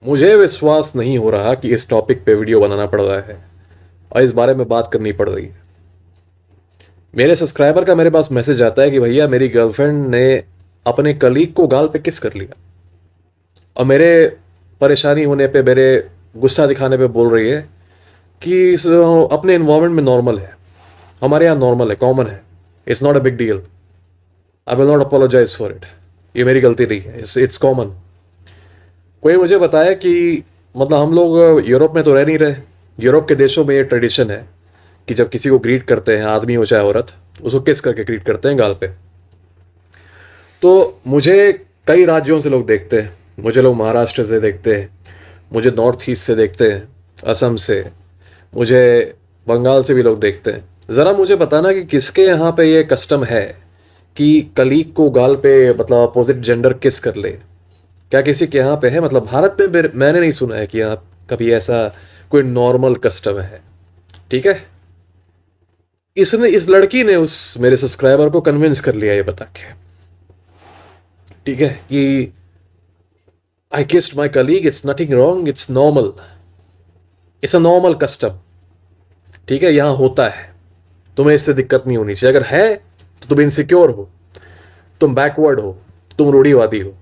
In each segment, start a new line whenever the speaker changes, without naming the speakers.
मुझे विश्वास नहीं हो रहा कि इस टॉपिक पे वीडियो बनाना पड़ रहा है और इस बारे में बात करनी पड़ रही है। मेरे सब्सक्राइबर का मेरे पास मैसेज आता है कि भैया मेरी गर्लफ्रेंड ने अपने कलीग को गाल पे किस कर लिया, और मेरे परेशानी होने पे, मेरे गुस्सा दिखाने पे बोल रही है कि अपने इन्वायरमेंट में नॉर्मल है, हमारे यहाँ नॉर्मल है, कॉमन है, it's not a big deal, I will not apologise for it, ये मेरी गलती नहीं है, इट्स कॉमन। कोई मुझे बताया कि मतलब हम लोग यूरोप में तो रह नहीं रहे, यूरोप के देशों में ये ट्रेडिशन है कि जब किसी को ग्रीट करते हैं, आदमी हो चाहे औरत, उसको किस करके ग्रीट करते हैं गाल पे। तो मुझे कई राज्यों से लोग देखते हैं, मुझे लोग महाराष्ट्र से देखते हैं, मुझे नॉर्थ ईस्ट से देखते हैं, असम से, मुझे बंगाल से भी लोग देखते हैं। ज़रा मुझे बताना कि किसके यहाँ पे ये कस्टम है कि कलीग को गाल पे मतलब अपोजिट जेंडर किस कर ले। क्या किसी के यहाँ पे है? मतलब भारत में मैंने नहीं सुना है कि यहाँ कभी ऐसा कोई नॉर्मल कस्टम है। ठीक है, इसने, इस लड़की ने उस मेरे सब्सक्राइबर को कन्विंस कर लिया ये बता के, ठीक है, कि I kissed my colleague, it's nothing wrong, it's normal, it's a normal custom. ठीक है, यहाँ होता है, तुम्हें इससे दिक्कत नहीं होनी चाहिए। अगर है तो तुम इनसिक्योर हो, तुम बैकवर्ड हो, तुम रूढ़ीवादी हो।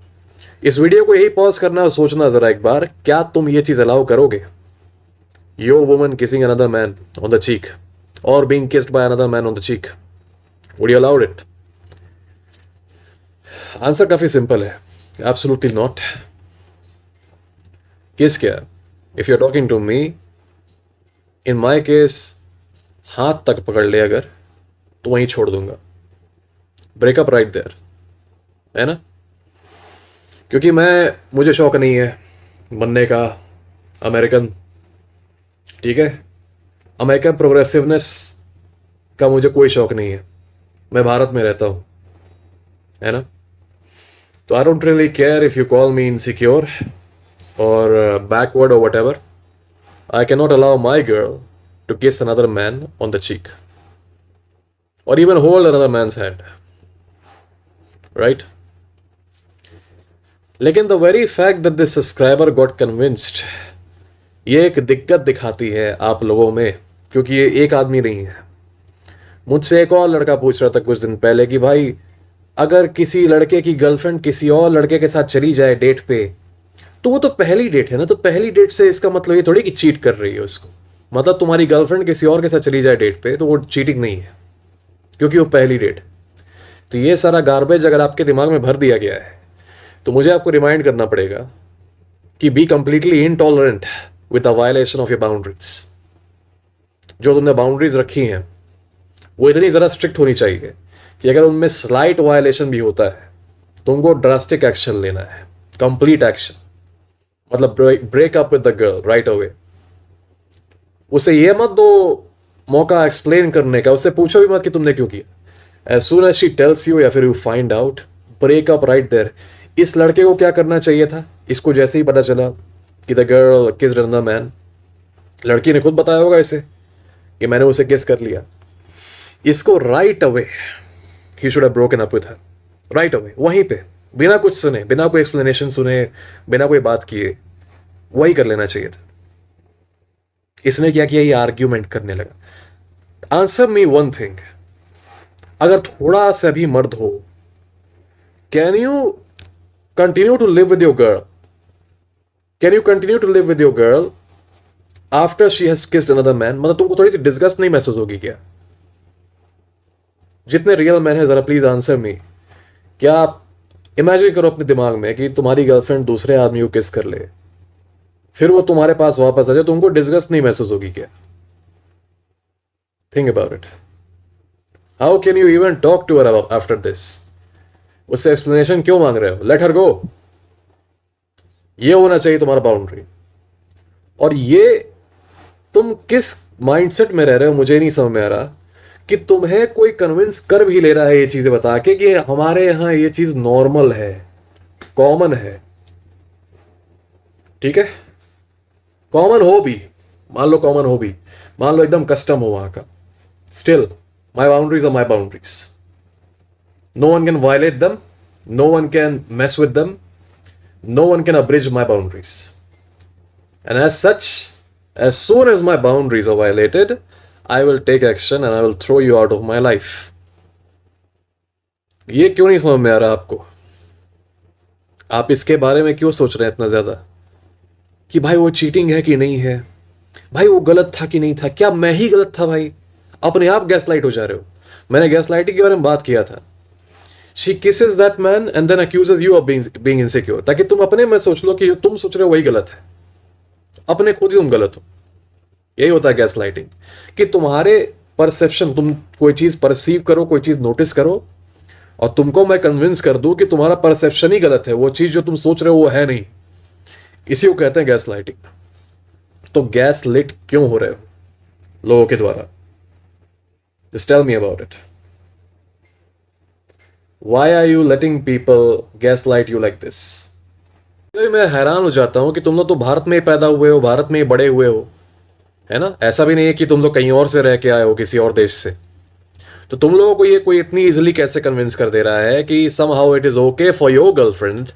इस वीडियो को यही पॉज करना और सोचना जरा एक बार, क्या तुम ये चीज अलाउ करोगे? Your woman kissing another man on the cheek और being kissed by another man on the cheek, would you allowed it? Answer काफी सिंपल है, एब्सोल्युटली नॉट। किस क्या, if you are talking to me, in my case हाथ तक पकड़ ले अगर, तो वहीं छोड़ दूंगा, ब्रेकअप राइट देयर, है ना? क्योंकि मुझे शौक नहीं है बनने का अमेरिकन, ठीक है, अमेरिकन प्रोग्रेसिवनेस का मुझे कोई शौक नहीं है। मैं भारत में रहता हूँ, है ना? तो I don't really care if you call me insecure और बैकवर्ड और whatever. I can not allow my girl to kiss another man on the cheek और even hold another man's hand, right? लेकिन the very fact that this subscriber got convinced, ये एक दिक्कत दिखाती है आप लोगों में, क्योंकि ये एक आदमी नहीं है। मुझसे एक और लड़का पूछ रहा था कुछ दिन पहले कि भाई, अगर किसी लड़के की गर्लफ्रेंड किसी और लड़के के साथ चली जाए डेट पे, तो वो तो पहली डेट है ना, तो पहली डेट से इसका मतलब ये थोड़ी कि चीट कर रही है उसको। मतलब तुम्हारी गर्लफ्रेंड किसी और के साथ चली जाए डेट पे तो वो चीटिंग नहीं है, क्योंकि वो पहली डेट। तो ये सारा गार्बेज अगर आपके दिमाग में भर दिया गया है, तो मुझे आपको रिमाइंड करना पड़ेगा कि be completely intolerant with the violation of your boundaries. जो तुमने बाउंड्रीज रखी हैं वो इतनी ज़रा स्ट्रिक्ट होनी चाहिए कि अगर उनमें स्लाइट वायलेशन भी होता है तो उनको ड्रास्टिक एक्शन लेना है, कंप्लीट एक्शन। मतलब break up with the girl right away. उसे ये मत दो मौका एक्सप्लेन करने का, उससे पूछो भी मत कि तुमने क्यों किया। As soon as she tells you या फिर you find out, break up right there. इस लड़के को क्या करना चाहिए था? इसको जैसे ही पता चला कि the girl kissed another man, लड़की ने खुद बताया होगा इसे कि मैंने उसे किस कर लिया, इसको right away he should have broken up with her, right away, वहीं पे, बिना कुछ सुने, बिना कोई एक्सप्लेनेशन सुने, बिना कोई बात किए, वही कर लेना चाहिए था। इसने क्या किया? ये आर्ग्यूमेंट करने लगा। आंसर मी वन थिंग, अगर थोड़ा सा भी मर्द हो, can you continue to live with your girl? Can you continue to live with your girl after she has kissed another man? मतलब तुमको थोड़ी सी डिस्गस्ट नहीं महसूस होगी क्या? जितने रियल मैन है जरा प्लीज आंसर मी। क्या आप इमेजिन करो अपने दिमाग में कि तुम्हारी गर्लफ्रेंड दूसरे आदमी को किस कर ले, फिर वो तुम्हारे पास वापस आ जाए, तुमको डिस्गस्ट नहीं महसूस होगी क्या? Think about it. How can you even talk to her after this? उससे एक्सप्लेनेशन क्यों मांग रहे हो? Let her go. ये होना चाहिए तुम्हारा बाउंड्री। और ये तुम किस माइंडसेट में रह रहे हो मुझे नहीं समझ में आ रहा कि तुम्हें कोई कन्विंस कर भी ले रहा है ये चीजें बता के कि हमारे यहां ये चीज नॉर्मल है, कॉमन है। ठीक है, कॉमन हो भी, मान लो कॉमन हो भी, मान लो एकदम कस्टम हो वहां का, still my boundaries are my boundaries. No one can violate them, no one can mess with them, no one can abridge my boundaries. And as such, as soon as my boundaries are violated, I will take action and I will throw you out of my life. ये क्यों नहीं समझ में आ रहा आपको? आप इसके बारे में क्यों सोच रहे हैं इतना ज्यादा कि भाई वो चीटिंग है कि नहीं है, भाई वो गलत था कि नहीं था, क्या मैं ही गलत था भाई? अपने आप गैसलाइट हो जा रहे हो। मैंने गैसलाइटिंग के बारे में बात किया था। She kisses that man and then accuses you of being insecure, ताकि तुम अपने में सोच लो कि जो तुम सोच रहे हो वही गलत है, अपने खुद ही तुम गलत हो। यही होता है गैसलाइटिंग, कि तुम्हारे परसेप्शन, तुम कोई चीज परसीव करो, कोई चीज नोटिस करो और तुमको मैं कन्विंस कर दूं कि तुम्हारा परसेप्शन ही गलत है, वो चीज जो तुम सोच रहे हो वो है नहीं। इसी को कहते हैं गैसलाइटिंग। तो गैस लिट क्यों हो रहे हो लोगों के द्वारा? Just tell me about it. Why are you letting people gaslight you like this? मैं हैरान हो जाता हूं कि तुम लोग तो भारत में ही पैदा हुए हो, भारत में ही बड़े हुए हो, है ना? ऐसा भी नहीं है कि तुम लोग कहीं और से रह के आए हो, किसी और देश से। तो तुम लोगों को ये कोई इतनी इजीली कैसे कन्विंस कर दे रहा है कि somehow it is okay for your girlfriend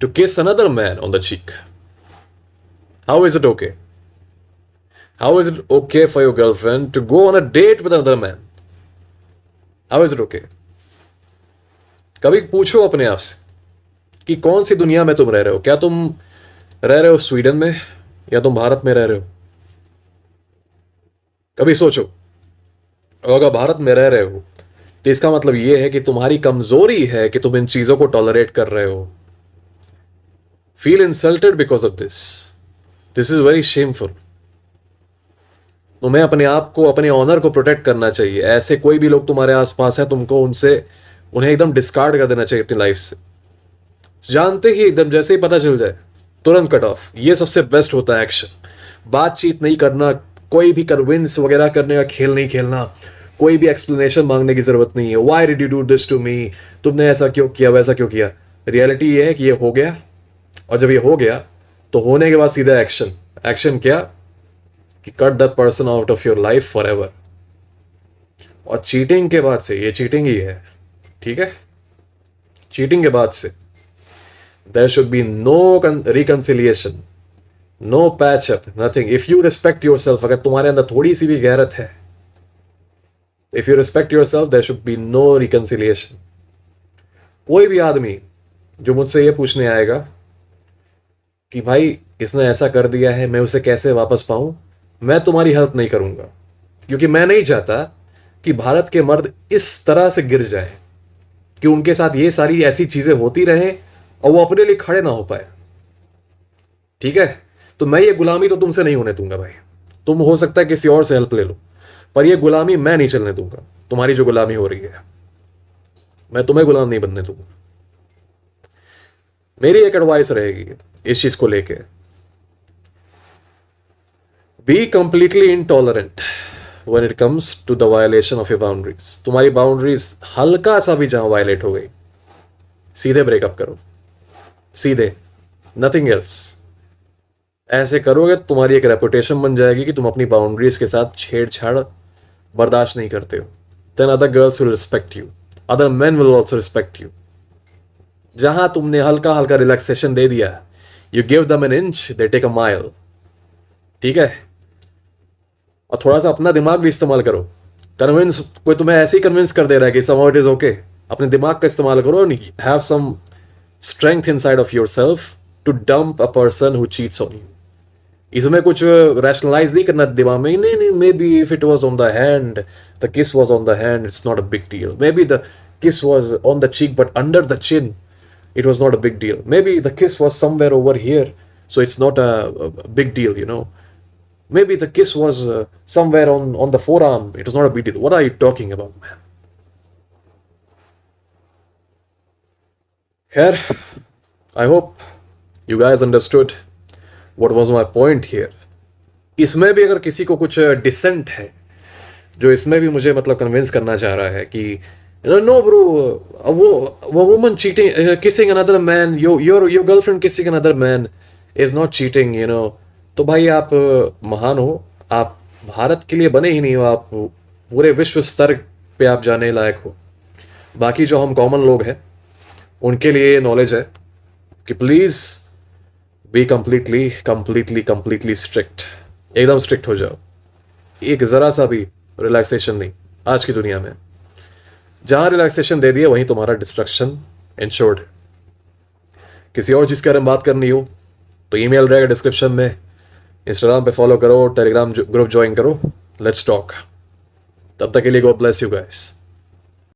to kiss another man on the cheek? How is it okay? How is it okay for your girlfriend to go on a date with another man? How is it okay? कभी पूछो अपने आप से कि कौन सी दुनिया में तुम रह रहे हो? क्या तुम रह रहे हो स्वीडन में या तुम भारत में रह रहे हो? कभी सोचो। और अगर भारत में रह रहे हो तो इसका मतलब यह है कि तुम्हारी कमजोरी है कि तुम इन चीजों को टॉलरेट कर रहे हो। Feel insulted because of this. This is very shameful. तुम्हें अपने आप को, अपने ऑनर को प्रोटेक्ट करना चाहिए। ऐसे कोई भी लोग तुम्हारे आसपास है, तुमको उन्हें एकदम डिस्कार्ड कर देना चाहिए अपनी लाइफ से। जानते ही एकदम जैसे ही पता चल जाए तुरंत कट ऑफ। ये सबसे बेस्ट होता है एक्शन। बातचीत नहीं करना, कोई भी कन्विंस वगैरह करने का खेल नहीं खेलना, कोई भी एक्सप्लेनेशन मांगने की जरूरत नहीं है। Why did you do this to me? तुमने ऐसा क्यों किया, वैसा क्यों किया? रियलिटी ये है कि ये हो गया, और जब ये हो गया तो होने के बाद सीधा एक्शन। एक्शन क्या? कि cut that person out of your life for ever. और चीटिंग के बाद से, ये चीटिंग ही है, ठीक है? चीटिंग के बाद से there should be no reconciliation, no patch up, nothing. If you respect yourself, अगर तुम्हारे अंदर थोड़ी सी भी गैरत है, if you respect yourself, there should be no reconciliation. कोई भी आदमी जो मुझसे ये पूछने आएगा कि भाई इसने ऐसा कर दिया है, मैं उसे कैसे वापस पाऊं, मैं तुम्हारी हेल्प नहीं करूंगा, क्योंकि मैं नहीं चाहता कि भारत के मर्द इस तरह से गिर जाए कि उनके साथ ये सारी ऐसी चीजें होती रहे और वो अपने लिए खड़े ना हो पाए। ठीक है? तो मैं ये गुलामी तो तुमसे नहीं होने दूंगा भाई। तुम हो सकता है किसी और से हेल्प ले लो, पर ये गुलामी मैं नहीं चलने दूंगा। तुम्हारी जो गुलामी हो रही है, मैं तुम्हें गुलाम नहीं बनने दूंगा। मेरी एक एडवाइस रहेगी इस चीज को लेके, be completely intolerant when it comes to the violation of your boundaries. तुम्हारी बाउंड्रीज हल्का सा भी जहां वायलेट हो गई, सीधे ब्रेकअप करो, सीधे, नथिंग एल्स। ऐसे करोगे तो तुम्हारी एक रेपुटेशन बन जाएगी कि तुम अपनी बाउंड्रीज के साथ छेड़छाड़ बर्दाश्त नहीं करते हो। Then other girls will respect you, other men will also respect you. जहां तुमने हल्का हल्का रिलैक्सेशन दे दिया, you give them an inch, they take a mile. ठीक है? और थोड़ा सा अपना दिमाग भी इस्तेमाल करो। कन्विंस, कोई तुम्हें ऐसे ही कन्विंस कर दे रहा है कि somehow it is okay, अपने दिमाग का इस्तेमाल करो। Have some strength inside of yourself to dump a person who cheats on you. इसमें कुछ रैशनलाइज नहीं करना दिमाग में, नहीं नहीं, maybe if it was on the hand, the kiss was on the hand, it's not a big deal. Maybe the kiss was on the cheek but under the chin, it was not a big deal. Maybe the kiss was somewhere over here, so it's not a big deal, you know. Maybe the kiss was somewhere on the forearm, it was not a big deal. What are you talking about, man? Khair, I hope you guys understood what was my point here. इसमें भी अगर किसी को कुछ decent है, जो इसमें भी मुझे मतलब कन्विंस करना चाह रहा है कि no bro, a woman cheating, kissing another man, your girlfriend kissing another man is not cheating, you know. तो भाई आप महान हो, आप भारत के लिए बने ही नहीं हो, आप पूरे विश्व स्तर पे आप जाने लायक हो। बाकी जो हम कॉमन लोग हैं उनके लिए नॉलेज है कि please be completely completely completely strict, एकदम स्ट्रिक्ट हो जाओ। एक ज़रा सा भी रिलैक्सेशन नहीं आज की दुनिया में। जहाँ रिलैक्सेशन दे दिए वहीं तुम्हारा डिस्ट्रक्शन इंश्योर्ड। किसी और चीज़ के बारे में बात करनी हो तो ईमेल रहेगा डिस्क्रिप्शन में, इंस्टाग्राम पे फॉलो करो, टेलीग्राम ग्रुप ज्वाइन करो, लेट्स टॉक। तब तक के लिए गॉड ब्लेस यू गाइस।